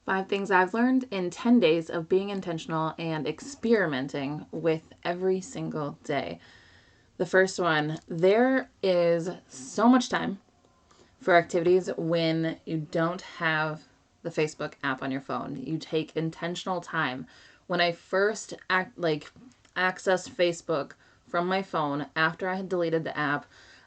5 things I've learned in 10 days of being intentional and experimenting with every single day. The first one, there is so much time for activities when you don't have the Facebook app on your phone. You take intentional time. When I first accessed Facebook from my phone after I had deleted the app,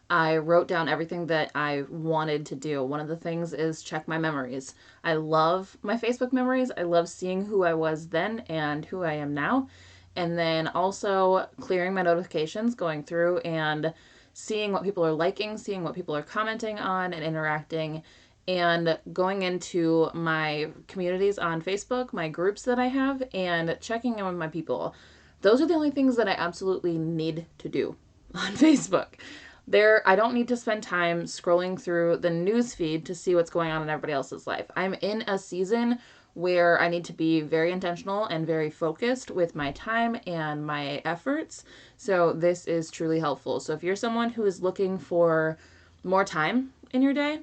I wrote down everything that I wanted to do. One of the things is check my memories. I love my Facebook memories. I love seeing who I was then and who I am now. And then also clearing my notifications, going through and seeing what people are liking, seeing what people are commenting on and interacting, and going into my communities on Facebook, my groups that I have, and checking in with my people. Those are the only things that I absolutely need to do on Facebook. I don't need to spend time scrolling through the news feed to see what's going on in everybody else's life. I'm in a season where I need to be very intentional and very focused with my time and my efforts. So this is truly helpful. So if you're someone who is looking for more time in your day,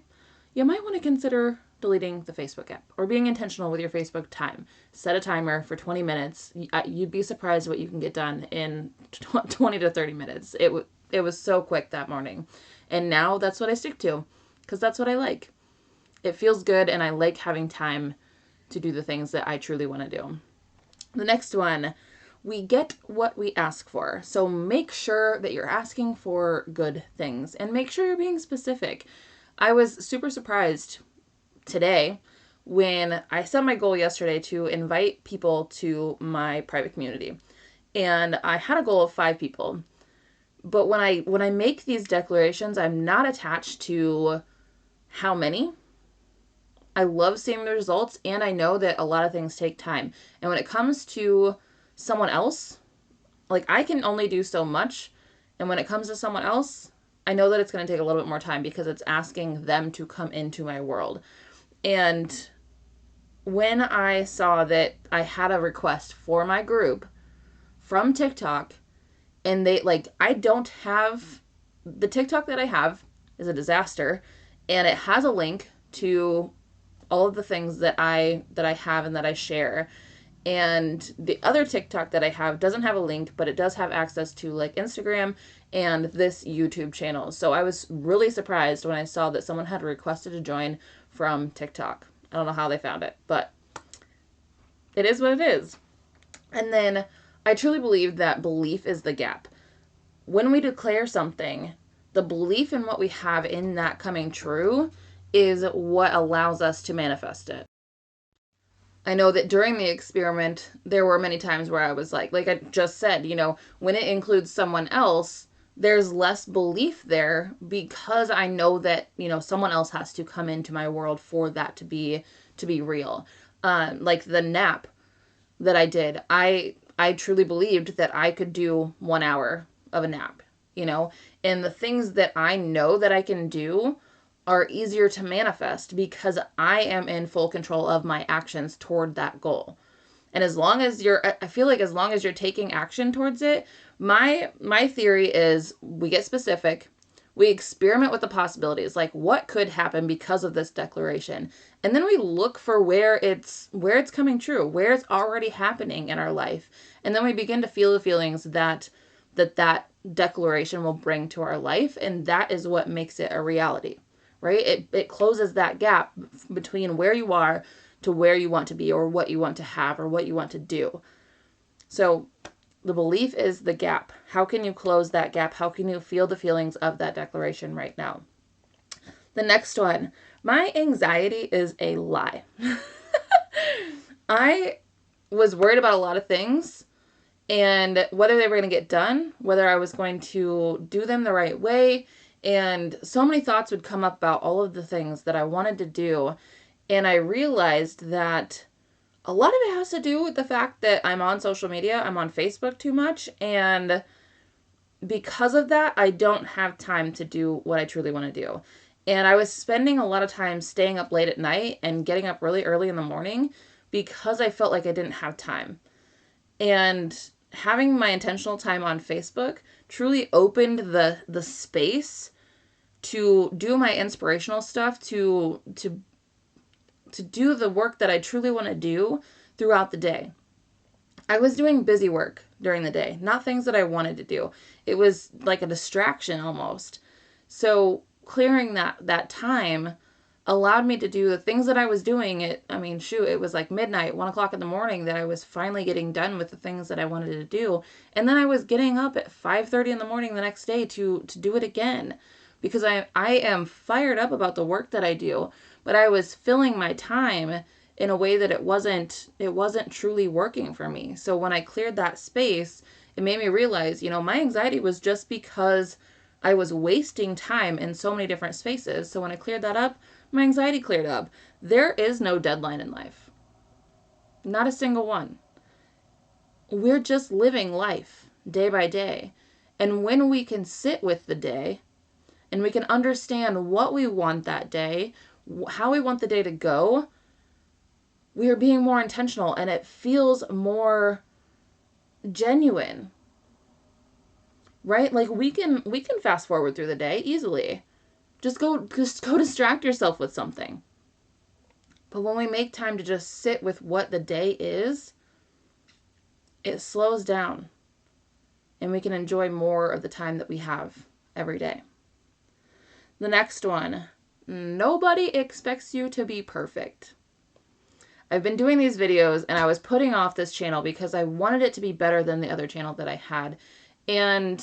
you might want to consider deleting the Facebook app or being intentional with your Facebook time. Set a timer for 20 minutes. You'd be surprised what you can get done in 20 to 30 minutes. It was so quick that morning. And now that's what I stick to because that's what I like. It feels good and I like having time to do the things that I truly want to do. The next one, we get what we ask for. So make sure that you're asking for good things and make sure you're being specific. I was super surprised today when I set my goal yesterday to invite people to my private community. And I had a goal of 5 people. But when I make these declarations, I'm not attached to how many. I love seeing the results, and I know that a lot of things take time. And when it comes to someone else, like I can only do so much. And when it comes to someone else, I know that it's going to take a little bit more time because it's asking them to come into my world. And when I saw that I had a request for my group from TikTok, and I don't have the TikTok that I have is a disaster, and it has a link to all of the things that I have and that I share. And the other TikTok that I have doesn't have a link, but it does have access to like Instagram and this YouTube channel. So I was really surprised when I saw that someone had requested to join from TikTok. I don't know how they found it, but it is what it is. And then I truly believe that belief is the gap. When we declare something, the belief in what we have in that coming true is what allows us to manifest it. I know that during the experiment, there were many times where I was like I just said, when it includes someone else, there's less belief there because I know that, someone else has to come into my world for that to be real. Like the nap that I did, I truly believed that I could do 1 hour of a nap, and the things that I know that I can do are easier to manifest because I am in full control of my actions toward that goal. And I feel like as long as you're taking action towards it, my theory is we get specific, we experiment with the possibilities, like what could happen because of this declaration. And then we look for where it's coming true, where it's already happening in our life. And then we begin to feel the feelings that declaration will bring to our life. And that is what makes it a reality, right? It closes that gap between where you are to where you want to be or what you want to have or what you want to do. So the belief is the gap. How can you close that gap? How can you feel the feelings of that declaration right now? The next one, my anxiety is a lie. I was worried about a lot of things and whether they were going to get done, whether I was going to do them the right way. And so many thoughts would come up about all of the things that I wanted to do. And I realized that a lot of it has to do with the fact that I'm on social media. I'm on Facebook too much. And because of that, I don't have time to do what I truly want to do. And I was spending a lot of time staying up late at night and getting up really early in the morning because I felt like I didn't have time. And having my intentional time on Facebook truly opened the space to do my inspirational stuff, to do the work that I truly want to do throughout the day. I was doing busy work during the day, not things that I wanted to do. It was like a distraction almost. So clearing that time allowed me to do the things that I was doing. It was like midnight, 1 o'clock in the morning that I was finally getting done with the things that I wanted to do. And then I was getting up at 5:30 in the morning the next day to do it again, because I am fired up about the work that I do, but I was filling my time in a way that it wasn't truly working for me. So when I cleared that space, it made me realize, my anxiety was just because I was wasting time in so many different spaces. So when I cleared that up, my anxiety cleared up. There is no deadline in life. Not a single one. We're just living life day by day. And when we can sit with the day and we can understand what we want that day, how we want the day to go, we are being more intentional and it feels more genuine. Right? Like we can fast forward through the day easily. Just go distract yourself with something. But when we make time to just sit with what the day is, it slows down and we can enjoy more of the time that we have every day. The next one, nobody expects you to be perfect. I've been doing these videos and I was putting off this channel because I wanted it to be better than the other channel that I had. And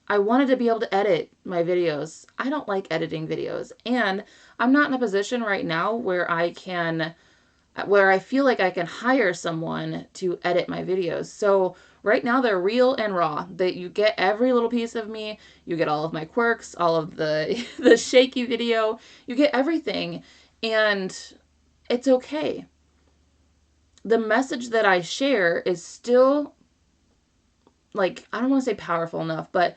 I wanted to be able to edit my videos. I don't like editing videos. And I'm not in a position right now where I feel like I can hire someone to edit my videos. So right now they're real and raw. That you get every little piece of me. You get all of my quirks, all of the shaky video. You get everything. And it's okay. The message that I share is still, like, I don't want to say powerful enough, but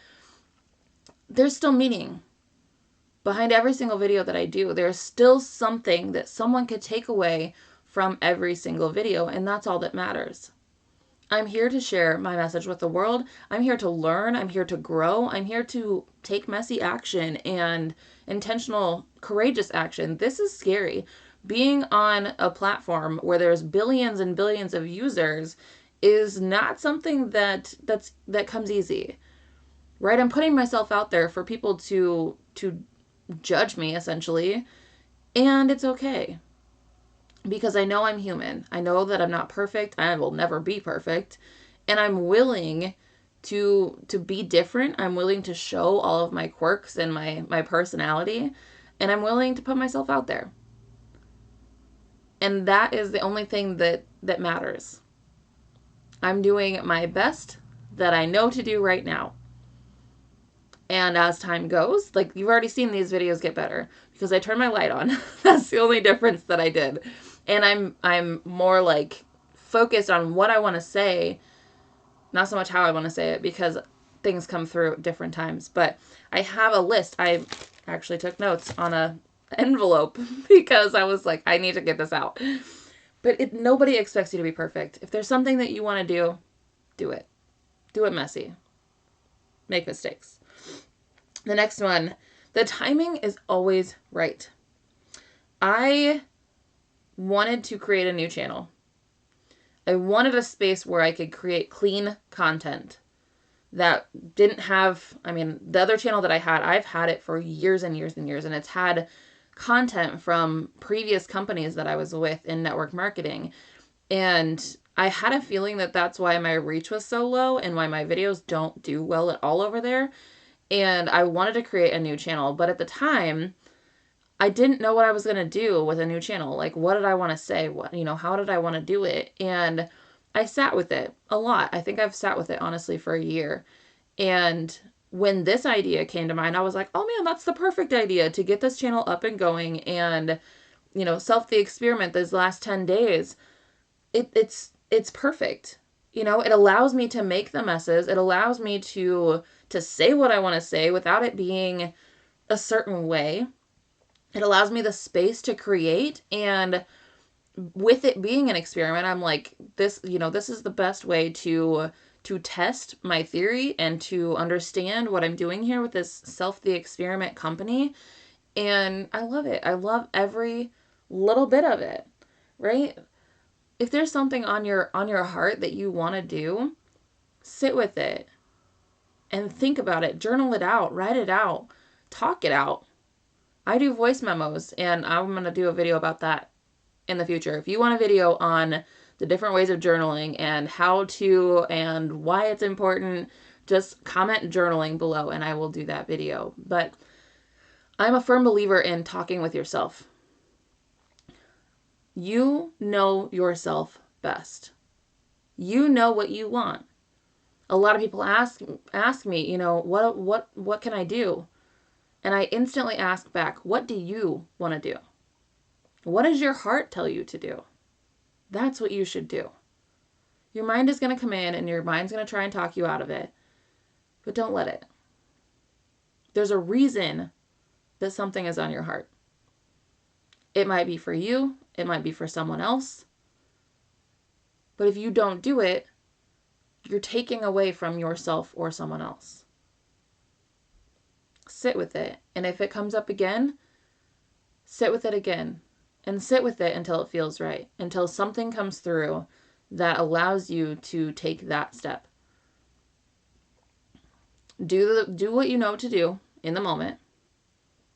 there's still meaning behind every single video that I do. There's still something that someone could take away from every single video, and that's all that matters. I'm here to share my message with the world. I'm here to learn. I'm here to grow. I'm here to take messy action and intentional, courageous action. This is scary. Being on a platform where there's billions and billions of users is not something that comes easy. Right? I'm putting myself out there for people to judge me, essentially, and it's okay. Because I know I'm human. I know that I'm not perfect. I will never be perfect. And I'm willing to be different. I'm willing to show all of my quirks and my personality. And I'm willing to put myself out there. And that is the only thing that matters. I'm doing my best that I know to do right now. And as time goes, like, you've already seen these videos get better because I turned my light on. That's the only difference that I did. And I'm more like focused on what I want to say, not so much how I want to say it, because things come through at different times. But I have a list. I actually took notes on a envelope because I was like, I need to get this out. But nobody expects you to be perfect. If there's something that you want to do, do it. Do it messy. Make mistakes. The next one, the timing is always right. I wanted to create a new channel. I wanted a space where I could create clean content that didn't have, the other channel that I had, I've had it for years and years and years, and it's had content from previous companies that I was with in network marketing. And I had a feeling that that's why my reach was so low and why my videos don't do well at all over there. And I wanted to create a new channel. But at the time, I didn't know what I was going to do with a new channel. Like, what did I want to say? How did I want to do it? And I sat with it a lot. I think I've sat with it, honestly, for a year. And when this idea came to mind, I was like, oh man, that's the perfect idea to get this channel up and going. And, the experiment those last 10 days, it's perfect. It allows me to make the messes. It allows me to say what I want to say without it being a certain way. It allows me the space to create, and with it being an experiment, I'm like, this is the best way to test my theory and to understand what I'm doing here with this the experiment company. And I love it. I love every little bit of it. right? If there's something on your heart that you want to do, sit with it and think about it. Journal it out, write it out, talk it out. I do voice memos, and I'm going to do a video about that in the future. If you want a video on the different ways of journaling and how to and why it's important, just comment journaling below and I will do that video. But I'm a firm believer in talking with yourself. You know yourself best. You know what you want. A lot of people ask me, what can I do? And I instantly ask back, what do you want to do? What does your heart tell you to do? That's what you should do. Your mind is going to come in and your mind's going to try and talk you out of it. But don't let it. There's a reason that something is on your heart. It might be for you. It might be for someone else. But if you don't do it, you're taking away from yourself or someone else. Sit with it. And if it comes up again, sit with it again. And sit with it until it feels right. Until something comes through that allows you to take that step. Do what you know to do in the moment.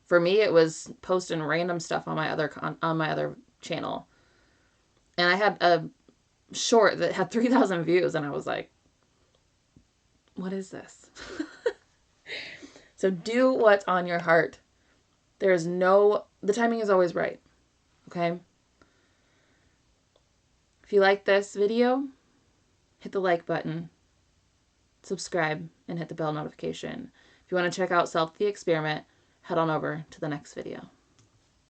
For me, it was posting random stuff on my other channel. And I had a short that had 3,000 views, and I was like, what is this? So do what's on your heart. The timing is always right. Okay? If you like this video, hit the like button, subscribe, and hit the bell notification. If you want to check out the Experiment, head on over to the next video.